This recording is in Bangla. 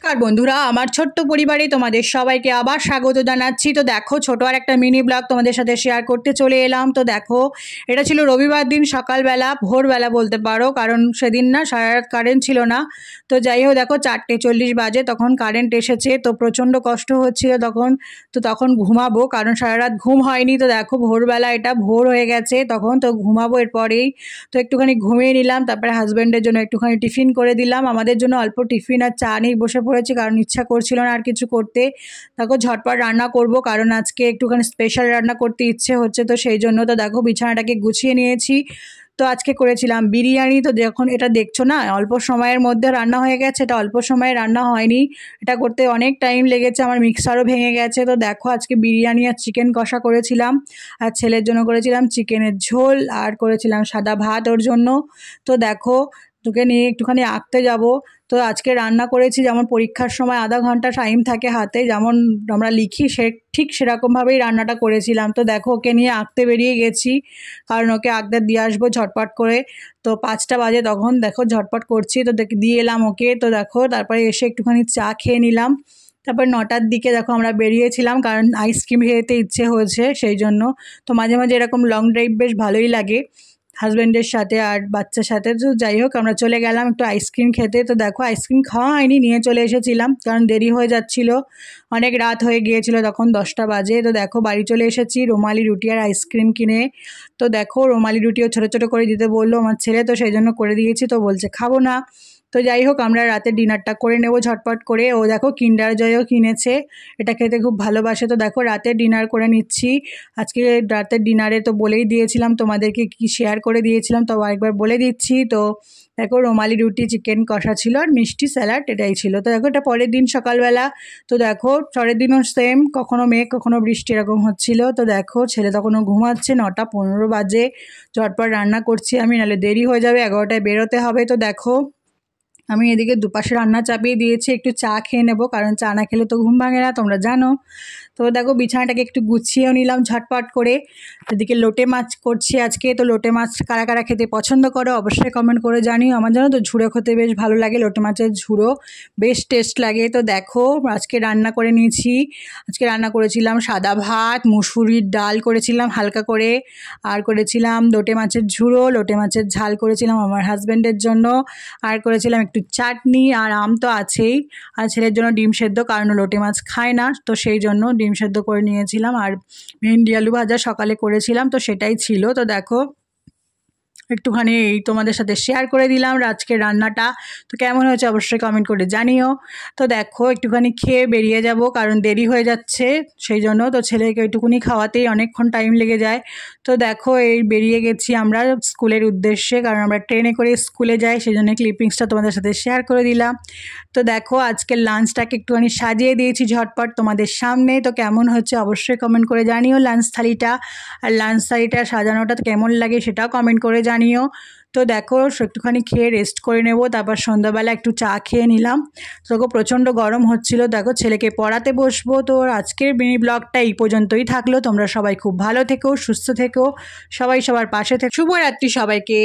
নমস্কার বন্ধুরা, আমার ছোট্ট পরিবারে তোমাদের সবাইকে আবার স্বাগত জানাচ্ছি। তো দেখো, ছোট আর একটা মিনি ব্লগ তোমাদের সাথে শেয়ার করতে চলে এলাম। তো দেখো, এটা ছিল রবিবার দিন সকালবেলা, ভোরবেলা বলতে পারো, কারণ সেদিন না সারা রাত কারেন্ট ছিল না। তো যাই হোক, দেখো 4:40 বাজে তখন কারেন্ট এসেছে। তো প্রচণ্ড কষ্ট হচ্ছিল তখন ঘুমাবো, কারণ সারা রাত ঘুম হয়নি। তো দেখো, ভোরবেলা এটা ভোর হয়ে গেছে তখন, তো ঘুমাবো এরপরেই। তো একটুখানি ঘুমিয়ে নিলাম, তারপরে হাজব্যান্ডের জন্য একটুখানি টিফিন করে দিলাম। আমাদের জন্য অল্প টিফিন আর চা নিয়ে বসে পড়েছি, কারণ ইচ্ছা করছিল না আর কিছু করতে। দেখো, ঝটপট রান্না করব, কারণ আজকে একটুখানি স্পেশাল রান্না করতে ইচ্ছে হচ্ছে, তো সেই জন্য। তো দেখো, বিছানাটাকে গুছিয়ে নিয়েছি। তো আজকে করেছিলাম বিরিয়ানি। তো যখন এটা দেখছো না, অল্প সময়ের মধ্যে রান্না হয়ে গেছে। এটা অল্প সময়ে রান্না হয়নি, এটা করতে অনেক টাইম লেগেছে, আমার মিক্সারও ভেঙে গেছে। তো দেখো, আজকে বিরিয়ানি আর চিকেন কষা করেছিলাম, আর ছেলের জন্য করেছিলাম চিকেনের ঝোল, আর করেছিলাম সাদা ভাত ওর জন্য। তো দেখো, তোকে নিয়ে একটুখানি আঁকতে যাব। তো আজকে রান্না করেছি যেমন পরীক্ষার সময় আধা ঘন্টা টাইম থাকে হাতে, যেমন আমরা লিখি ঠিক সেরকমভাবেই রান্নাটা করেছিলাম। তো দেখো, ওকে নিয়ে আঁকতে বেরিয়ে গেছি, কারণ ওকে আঁকতে দিয়ে আসবো ঝটপট করে। তো 5টা বাজে তখন, দেখো ঝটপট করছি। তো দিয়ে এলাম ওকে। তো দেখো, তারপরে এসে একটুখানি চা খেয়ে নিলাম। তারপর 9টার দিকে দেখো আমরা বেরিয়েছিলাম, কারণ আইসক্রিম খেতে ইচ্ছে হয়েছে সেই জন্য। তো মাঝে মাঝে এরকম লং ড্রাইভ বেশ ভালোই লাগে হাজব্যান্ডের সাথে আর বাচ্চার সাথে। তো যাই হোক, আমরা চলে গেলাম একটু আইসক্রিম খেতে। তো দেখো, আইসক্রিম খাওয়া হয়নি, নিয়ে চলে এসেছিলাম, কারণ দেরি হয়ে যাচ্ছিল, অনেক রাত হয়ে গিয়েছিল তখন, 10টা বাজে। তো দেখো, বাড়ি চলে এসেছি রুমালি রুটি আর আইসক্রিম কিনে। তো দেখো, রুমালি রুটিও ছোটো ছোটো করে দিতে বললো আমার ছেলে, তো সেই জন্য করে দিয়েছি। তো বলছে খাবো না। তো যাই হোক, আমরা রাতে ডিনারটা করে নেব ঝটপট করে। ও দেখো, কিন্ডার জয়ও কিনেছে, এটা খেতে খুব ভালোবাসে। তো দেখো, রাতে ডিনার করে নিচ্ছি। আজকে রাতের ডিনারে তো বলেই দিয়েছিলাম তোমাদেরকে, কি শেয়ার করে দিয়েছিলাম, তো আরেকবার বলে দিচ্ছি। তো দেখো, রুমালি রুটি, চিকেন কষা ছিল, আর মিষ্টি স্যালাড, এটাই ছিল। তো দেখো, এটা পরের দিন সকালবেলা। তো দেখো, পরের দিনও সেম, কখনো মেঘ কখনো বৃষ্টি এরকম হচ্ছিল। তো দেখো, ছেলে তখনও ঘুমাচ্ছে, 9টা 15 বাজে। ঝটপট রান্না করছি আমি, নাহলে দেরি হয়ে যাবে, 11টায় বেরোতে হবে। তো দেখো, আমি এদিকে দুপাশে রান্না চাপিয়ে দিয়েছি, একটু চা খেয়ে নেবো, কারণ চা না খেলে তো ঘুম ভাঙে না, তোমরা জানো। তো দেখো, বিছানাটাকে একটু গুছিয়েও নিলাম ঝটপট করে। এদিকে লোটে মাছ করছি আজকে। তো লোটে মাছ কারা কারা খেতে পছন্দ করো অবশ্যই কমেন্ট করে জানিও। আমার জানো তো ঝুড়ো খেতে বেশ ভালো লাগে, লোটে মাছের ঝুড়ো বেশ টেস্ট লাগে। তো দেখো, আজকে রান্না করে নিয়েছি। আজকে রান্না করেছিলাম সাদা ভাত, মুসুরির ডাল করেছিলাম হালকা করে, আর করেছিলাম লোটে মাছের ঝুড়ো, লোটে মাছের ঝাল করেছিলাম আমার হাজব্যান্ডের জন্য, আর করেছিলাম একটু চাটনি, আর আম তো আছেই, আর ছেলের জন্য ডিম সেদ্ধ, কারণ লোটে মাছ খায় না, তো সেই জন্য ডিম সেদ্ধ করে নিয়েছিলাম। আর ভেন্ডি আলু ভাজা সকালে করেছিলাম, তো সেটাই ছিল। তো দেখো, একটুখানি এই তোমাদের সাথে শেয়ার করে দিলাম আজকে রান্নাটা। তো কেমন হয়েছে অবশ্যই কমেন্ট করে জানিও। তো দেখো, একটুখানি খেয়ে বেরিয়ে যাব, কারণ দেরি হয়ে যাচ্ছে সেই জন্য। তো ছেলেকে একটুকুনি খাওয়াতেই অনেকক্ষণ টাইম লেগে যায়। তো দেখো, এই বেরিয়ে গেছি আমরা স্কুলের উদ্দেশ্যে, কারণ আমরা ট্রেনে করে স্কুলে যাই, সেই জন্য ক্লিপিংসটা তোমাদের সাথে শেয়ার করে দিলাম। তো দেখো, আজকের লাঞ্চটাকে একটুখানি সাজিয়ে দিয়েছি ঝটপট তোমাদের সামনে। তো কেমন হচ্ছে অবশ্যই কমেন্ট করে জানিও লাঞ্চ থালিটা, আর লাঞ্চ থালিটা সাজানোটা কেমন লাগে সেটাও কমেন্ট করে জানিও। তো দেখো, একটুখানি খেয়ে রেস্ট করে নেব, তারপর সন্ধ্যাবেলা একটু চা খেয়ে নিলাম। তো প্রচণ্ড গরম হচ্ছিল। দেখো, ছেলেকে পড়াতে বসবো। তো আজকের মিনি ব্লগটা এই পর্যন্তই থাকলো। তোমরা সবাই খুব ভালো থেকো, সুস্থ থেকো, সবাই সবার পাশে থেকো। শুভরাত্রি সবাইকে।